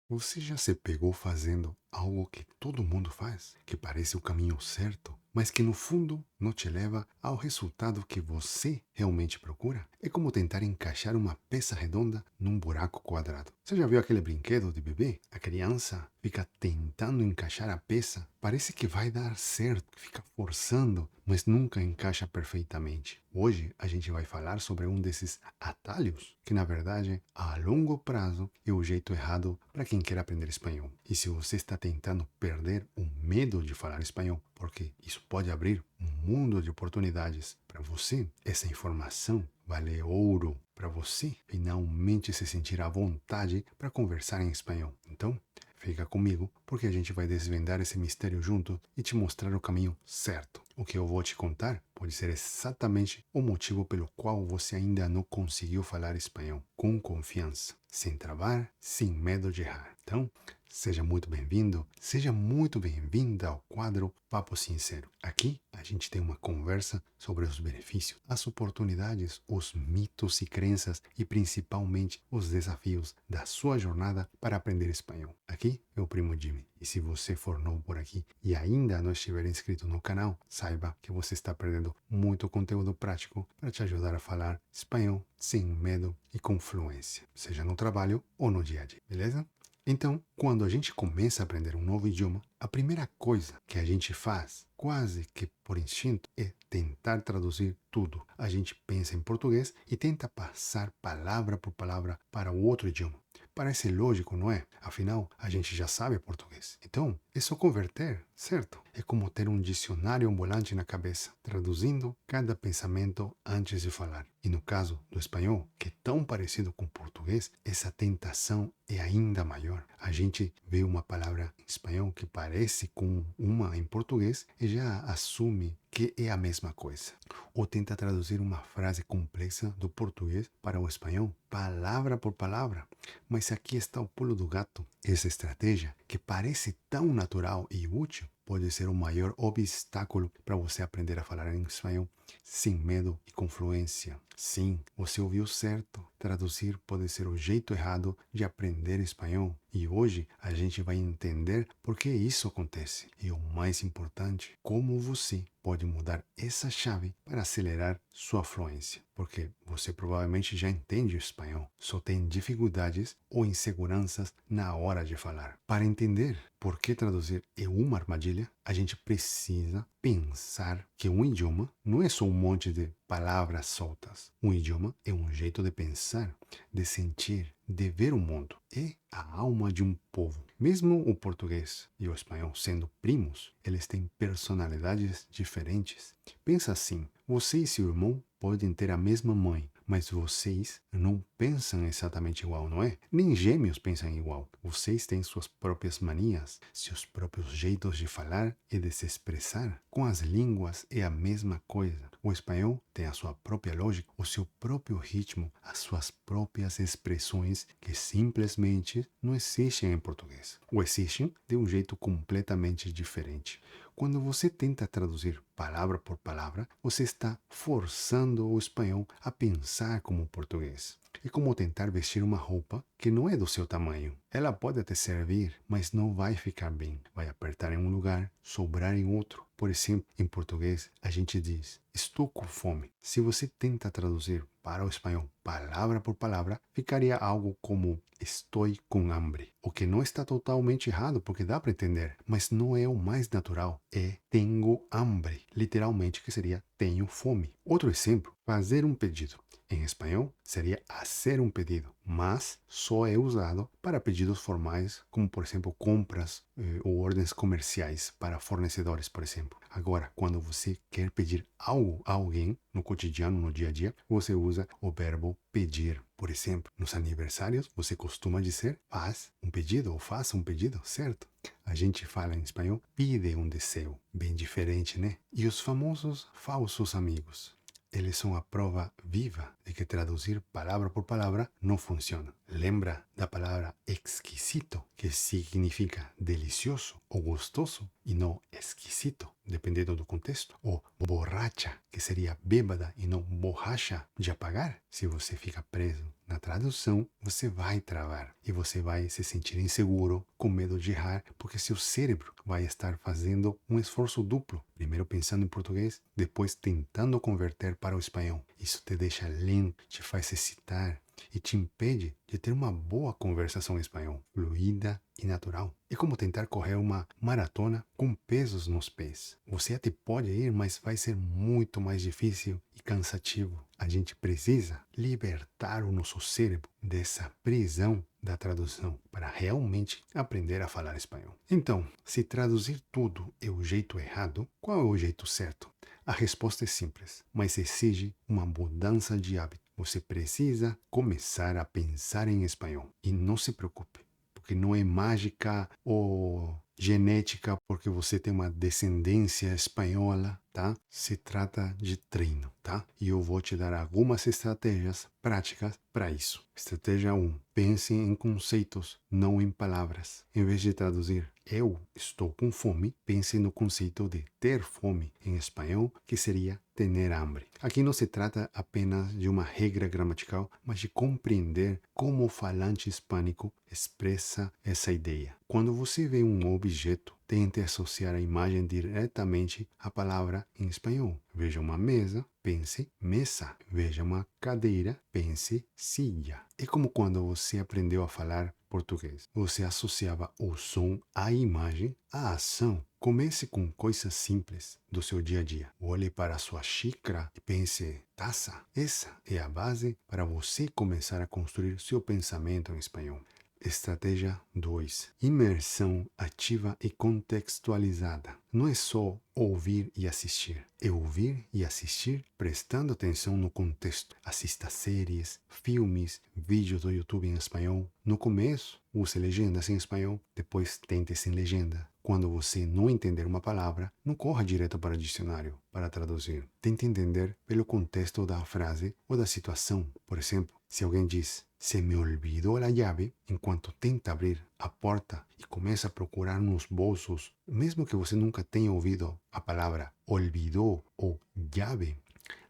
Você já se pegou fazendo algo que todo mundo faz, que parece o caminho certo, mas que no fundo não te leva ao resultado que você realmente procura? É como tentar encaixar uma peça redonda num buraco quadrado. Você já viu aquele brinquedo de bebê? A criança fica tentando encaixar a peça, parece que vai dar certo, fica forçando, mas nunca encaixa perfeitamente. Hoje a gente vai falar sobre um desses atalhos que, na verdade, a longo prazo é o jeito errado para quem quer aprender espanhol. E se você está tentando perder o medo de falar espanhol, porque isso pode abrir um mundo de oportunidades para você, essa informação vale ouro para você finalmente se sentir à vontade para conversar em espanhol. Então, fica comigo, porque a gente vai desvendar esse mistério junto e te mostrar o caminho certo. O que eu vou te contar pode ser exatamente o motivo pelo qual você ainda não conseguiu falar espanhol com confiança, sem travar, sem medo de errar. Então, seja muito bem-vindo, seja muito bem-vinda ao quadro Papo Sincero. Aqui a gente tem uma conversa sobre os benefícios, as oportunidades, os mitos e crenças e principalmente os desafios da sua jornada para aprender espanhol. Aqui é o Primo Jimmy. E se você for novo por aqui e ainda não estiver inscrito no canal, saiba que você está perdendo muito conteúdo prático para te ajudar a falar espanhol sem medo e com fluência, seja no trabalho ou no dia a dia, beleza? Então, quando a gente começa a aprender um novo idioma, a primeira coisa que a gente faz, quase que por instinto, é tentar traduzir tudo. A gente pensa em português e tenta passar palavra por palavra para o outro idioma. Parece lógico, não é? Afinal, a gente já sabe português. Então, é só converter, certo? É como ter um dicionário ambulante na cabeça, traduzindo cada pensamento antes de falar. E no caso do espanhol, que é tão parecido com o português, essa tentação é ainda maior. A gente vê uma palavra em espanhol que parece com uma em português e já assume que é a mesma coisa. Ou tenta traduzir uma frase complexa do português para o espanhol, palavra por palavra. Mas aqui está o pulo do gato. Essa estratégia, que parece tão natural e útil, pode ser o maior obstáculo para você aprender a falar em espanhol sem medo e com fluência. Sim, você ouviu certo. Traduzir pode ser o jeito errado de aprender espanhol. E hoje a gente vai entender por que isso acontece. E o mais importante, como você pode mudar essa chave para acelerar sua fluência. Porque você provavelmente já entende o espanhol, só tem dificuldades ou inseguranças na hora de falar. Para entender por que traduzir é uma armadilha, a gente precisa pensar que um idioma não é só um monte de palavras soltas. Um idioma é um jeito de pensar, de sentir, de ver o mundo. É a alma de um povo. Mesmo o português e o espanhol sendo primos, eles têm personalidades diferentes. Pensa assim, você e seu irmão podem ter a mesma mãe, mas vocês não pensam exatamente igual, não é? Nem gêmeos pensam igual. Vocês têm suas próprias manias, seus próprios jeitos de falar e de se expressar. Com as línguas é a mesma coisa. O espanhol tem a sua própria lógica, o seu próprio ritmo, as suas próprias expressões que simplesmente não existem em português. Ou existem de um jeito completamente diferente. Quando você tenta traduzir palavra por palavra, você está forçando o espanhol a pensar como o português. É como tentar vestir uma roupa que não é do seu tamanho. Ela pode até servir, mas não vai ficar bem. Vai apertar em um lugar, sobrar em outro. Por exemplo, em português, a gente diz: estou com fome. Se você tenta traduzir para o espanhol palavra por palavra, ficaria algo como estou com hambre. O que não está totalmente errado, porque dá para entender, mas não é o mais natural. É tenho hambre, literalmente, que seria tenho fome. Outro exemplo, fazer um pedido. Em espanhol, seria hacer um pedido, mas só é usado para pedidos formais, como por exemplo compras ou ordens comerciais para fornecedores, por exemplo. Agora, quando você quer pedir algo a alguém no cotidiano, no dia a dia, você usa o verbo pedir. Por exemplo, nos aniversários, você costuma dizer faz um pedido ou faça um pedido, certo? A gente fala em espanhol, pide um deseo. Bem diferente, né? E os famosos falsos amigos. Eles são a prova viva de que traduzir palavra por palavra não funciona. Lembra da palavra exquisito, que significa delicioso ou gostoso, e não exquisito, dependendo do contexto? Ou borracha, que seria bêbada e não borracha de apagar, se você fica preso Na tradução, você vai travar e você vai se sentir inseguro, com medo de errar, porque seu cérebro vai estar fazendo um esforço duplo. Primeiro pensando em português, depois tentando converter para o espanhol. Isso te deixa lento, te faz excitar e te impede de ter uma boa conversação em espanhol, fluida e natural. É como tentar correr uma maratona com pesos nos pés. Você até pode ir, mas vai ser muito mais difícil e cansativo. A gente precisa libertar o nosso cérebro dessa prisão da tradução para realmente aprender a falar espanhol. Então, se traduzir tudo é o jeito errado, qual é o jeito certo? A resposta é simples, mas exige uma mudança de hábito. Você precisa começar a pensar em espanhol. E não se preocupe, porque não é mágica ou genética porque você tem uma descendência espanhola, tá? Se trata de treino, tá? E eu vou te dar algumas estratégias práticas para isso. Estratégia 1. Pense em conceitos, não em palavras. Em vez de traduzir eu estou com fome, pense no conceito de ter fome em espanhol, que seria ter hambre. Aqui não se trata apenas de uma regra gramatical, mas de compreender como o falante hispânico expressa essa ideia. Quando você vê um objeto, tente associar a imagem diretamente à palavra em espanhol. Veja uma mesa, pense mesa. Veja uma cadeira, pense silla. É como quando você aprendeu a falar português. Você associava o som à imagem, à ação. Comece com coisas simples do seu dia a dia. Olhe para a sua xícara e pense taça. Essa é a base para você começar a construir seu pensamento em espanhol. Estratégia 2. Imersão ativa e contextualizada. Não é só ouvir e assistir. É ouvir e assistir prestando atenção no contexto. Assista séries, filmes, vídeos do YouTube em espanhol. No começo, use legendas em espanhol, depois tente sem legenda. Quando você não entender uma palavra, não corra direto para o dicionário para traduzir. Tente entender pelo contexto da frase ou da situação. Por exemplo, se alguém diz "se me olvidou a llave", enquanto tenta abrir a porta e começa a procurar nos bolsos, mesmo que você nunca tenha ouvido a palavra olvidou ou llave,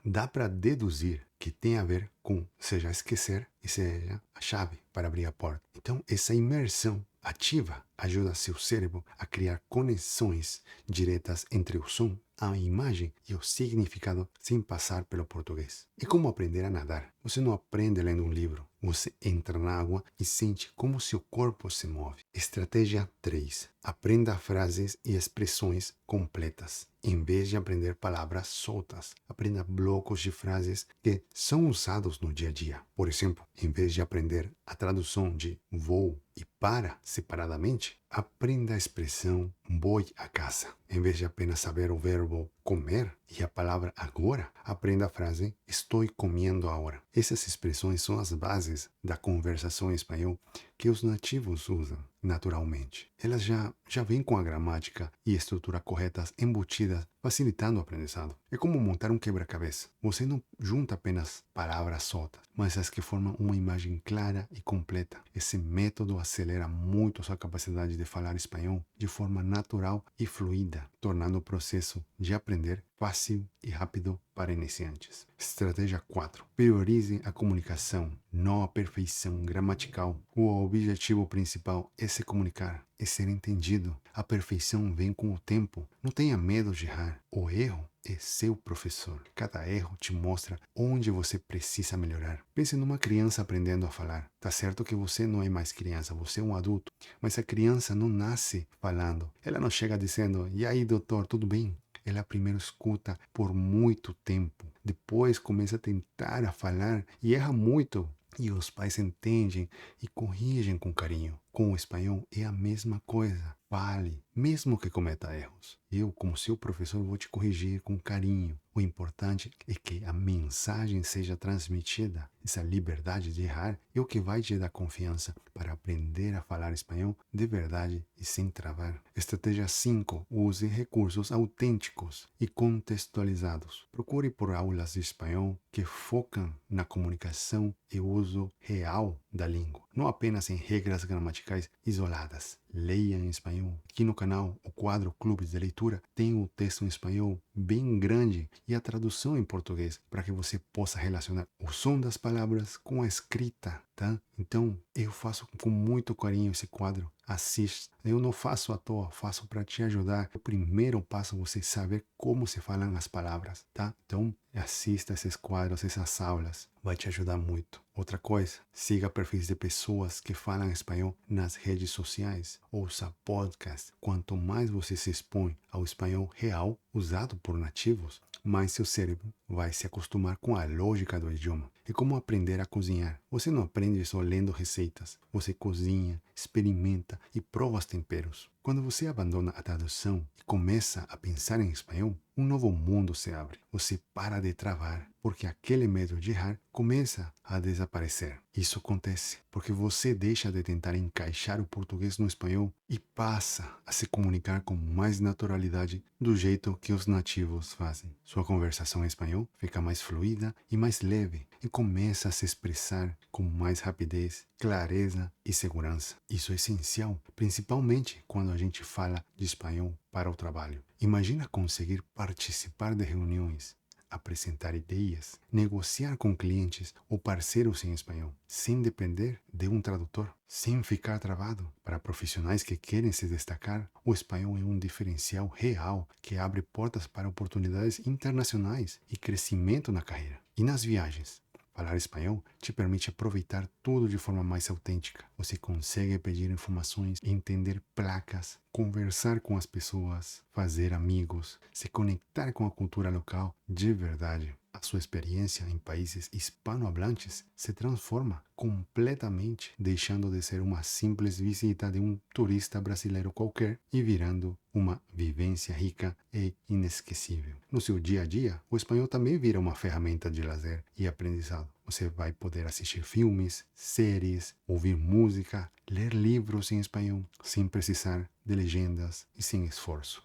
dá para deduzir que tem a ver com seja esquecer e seja a chave para abrir a porta. Então, essa imersão ativa ajuda seu cérebro a criar conexões diretas entre o som, a imagem e o significado sem passar pelo português. É como aprender a nadar. Você não aprende lendo um livro. Você entra na água e sente como seu corpo se move. Estratégia 3. Aprenda frases e expressões completas. Em vez de aprender palavras soltas, aprenda blocos de frases que são usados no dia a dia. Por exemplo, em vez de aprender a tradução de vou e para separadamente, aprenda a expressão voy a casa. Em vez de apenas saber o verbo comer e a palavra agora, aprenda a frase estou comendo agora. Essas expressões são as bases da conversação em espanhol que os nativos usam naturalmente. Elas já vêm com a gramática e estrutura corretas embutidas, facilitando o aprendizado. É como montar um quebra-cabeça. Você não junta apenas palavras soltas, mas as que formam uma imagem clara e completa. Esse método acelera muito sua capacidade de falar espanhol de forma natural e fluida, tornando o processo de aprender fácil e rápido para iniciantes. Estratégia 4. Priorize a comunicação, não a perfeição gramatical. O objetivo principal é se comunicar, é ser entendido. A perfeição vem com o tempo. Não tenha medo de errar. O erro é seu professor. Cada erro te mostra onde você precisa melhorar. Pense numa criança aprendendo a falar. Tá certo que você não é mais criança, você é um adulto. Mas a criança não nasce falando. Ela não chega dizendo, e aí, doutor, tudo bem? Ela primeiro escuta por muito tempo. Depois começa a tentar a falar e erra muito. E os pais entendem e corrigem com carinho. Com o espanhol é a mesma coisa. Fale, mesmo que cometa erros. Eu, como seu professor, vou te corrigir com carinho. O importante é que a mensagem seja transmitida. Essa liberdade de errar é o que vai te dar confiança para aprender a falar espanhol de verdade e sem travar. Estratégia 5. Use recursos autênticos e contextualizados. Procure por aulas de espanhol que focam na comunicação e uso real da língua, não apenas em regras gramaticais isoladas. leia em espanhol. Aqui no canal, o quadro Clubes de Leitura tem o texto em espanhol bem grande e a tradução em português para que você possa relacionar o som das palavras com a escrita, tá? Então, eu faço com muito carinho esse quadro. Assista. Eu não faço à toa, faço para te ajudar. O primeiro passo é você saber como se falam as palavras, tá? Então, assista esses quadros, essas aulas. Vai te ajudar muito. Outra coisa, siga perfis de pessoas que falam espanhol nas redes sociais. Ouça podcast. Quanto mais você se expõe ao espanhol real, usado por nativos, mais seu cérebro vai se acostumar com a lógica do idioma. É como aprender a cozinhar. Você não aprende só lendo receitas. Você cozinha, experimenta e prova os temperos. Quando você abandona a tradução e começa a pensar em espanhol, um novo mundo se abre. Você para de travar, porque aquele medo de errar começa a desaparecer. Isso acontece porque você deixa de tentar encaixar o português no espanhol e passa a se comunicar com mais naturalidade do jeito que os nativos fazem. Sua conversação em espanhol fica mais fluida e mais leve e começa a se expressar com mais rapidez, clareza e segurança. Isso é essencial, principalmente quando a gente fala de espanhol para o trabalho. Imagina conseguir participar de reuniões, apresentar ideias, negociar com clientes ou parceiros em espanhol, sem depender de um tradutor, sem ficar travado. Para profissionais que querem se destacar, o espanhol é um diferencial real que abre portas para oportunidades internacionais e crescimento na carreira. E nas viagens? Falar espanhol te permite aproveitar tudo de forma mais autêntica. Você consegue pedir informações, entender placas, conversar com as pessoas, fazer amigos, se conectar com a cultura local de verdade. A sua experiência em países hispanohablantes se transforma completamente, deixando de ser uma simples visita de um turista brasileiro qualquer e virando uma vivência rica e inesquecível. No seu dia a dia, o espanhol também vira uma ferramenta de lazer e aprendizado. Você vai poder assistir filmes, séries, ouvir música, ler livros em espanhol, sem precisar de legendas e sem esforço.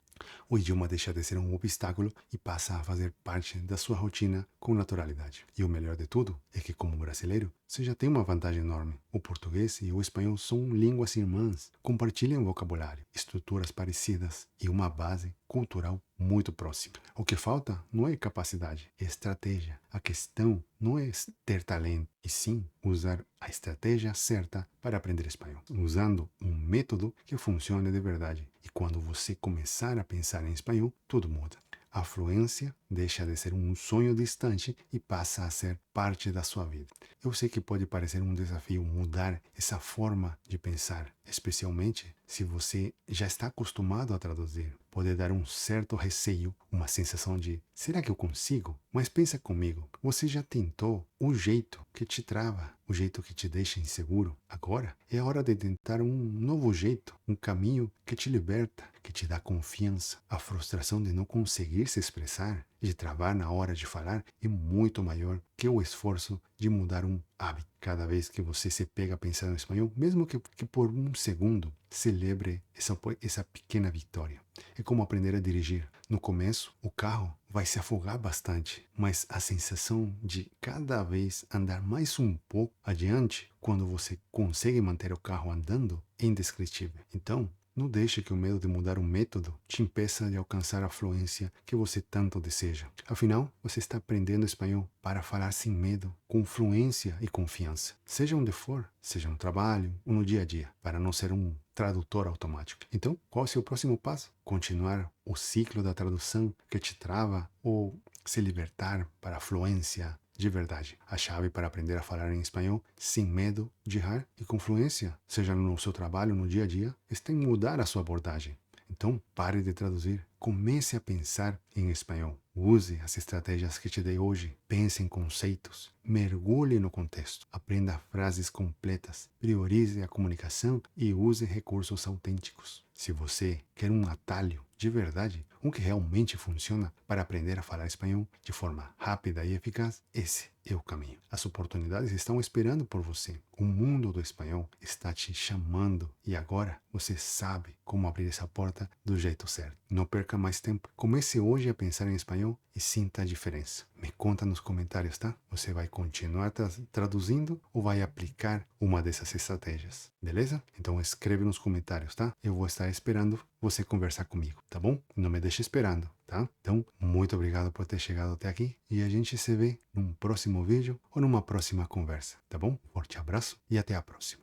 O idioma deixa de ser um obstáculo e passa a fazer parte da sua rotina com naturalidade. E o melhor de tudo é que, como brasileiro, você já tem uma vantagem enorme. O português e o espanhol são línguas irmãs, compartilham vocabulário, estruturas parecidas e uma base cultural muito próxima. O que falta não é capacidade, é estratégia. A questão não é ter talento, e sim usar a estratégia certa para aprender espanhol, usando um método que funcione de verdade. E quando você começar a pensar em espanhol, tudo muda. A fluência deixa de ser um sonho distante e passa a ser parte da sua vida. Eu sei que pode parecer um desafio mudar essa forma de pensar, especialmente se você já está acostumado a traduzir. Pode dar um certo receio, uma sensação de será que eu consigo? Mas pensa comigo, você já tentou o jeito que te trava, o jeito que te deixa inseguro? Agora é a hora de tentar um novo jeito, um caminho que te liberta, que te dá confiança. A frustração de não conseguir se expressar, de travar na hora de falar, é muito maior que o esforço de mudar um hábito. Cada vez que você se pega a pensar no espanhol, mesmo que por um segundo, celebre essa pequena vitória. É como aprender a dirigir. No começo, o carro vai se afogar bastante, mas a sensação de cada vez andar mais um pouco adiante, quando você consegue manter o carro andando, é indescritível. Então, não deixe que o medo de mudar o método te impeça de alcançar a fluência que você tanto deseja. Afinal, você está aprendendo espanhol para falar sem medo, com fluência e confiança. Seja onde for, seja no trabalho ou no dia a dia, para não ser um tradutor automático. Então, qual é o seu próximo passo? Continuar o ciclo da tradução que te trava ou se libertar para a fluência de verdade? A chave para aprender a falar em espanhol sem medo de errar e com fluência, seja no seu trabalho, no dia a dia, está em mudar a sua abordagem. Então, pare de traduzir. Comece a pensar em espanhol. Use as estratégias que te dei hoje. Pense em conceitos. Mergulhe no contexto. Aprenda frases completas. Priorize a comunicação e use recursos autênticos. Se você quer um atalho de verdade, um que realmente funciona para aprender a falar espanhol de forma rápida e eficaz, esse é o caminho. As oportunidades estão esperando por você. O mundo do espanhol está te chamando e agora você sabe como abrir essa porta do jeito certo. Não perca mais tempo. Comece hoje a pensar em espanhol e sinta a diferença. Me conta nos comentários, tá? Você vai continuar traduzindo ou vai aplicar uma dessas estratégias, beleza? Então escreve nos comentários, tá? Eu vou estar esperando você conversar comigo, tá bom? Não me deixe esperando, tá? Então, muito obrigado por ter chegado até aqui e a gente se vê num próximo vídeo ou numa próxima conversa, tá bom? Forte abraço e até a próxima.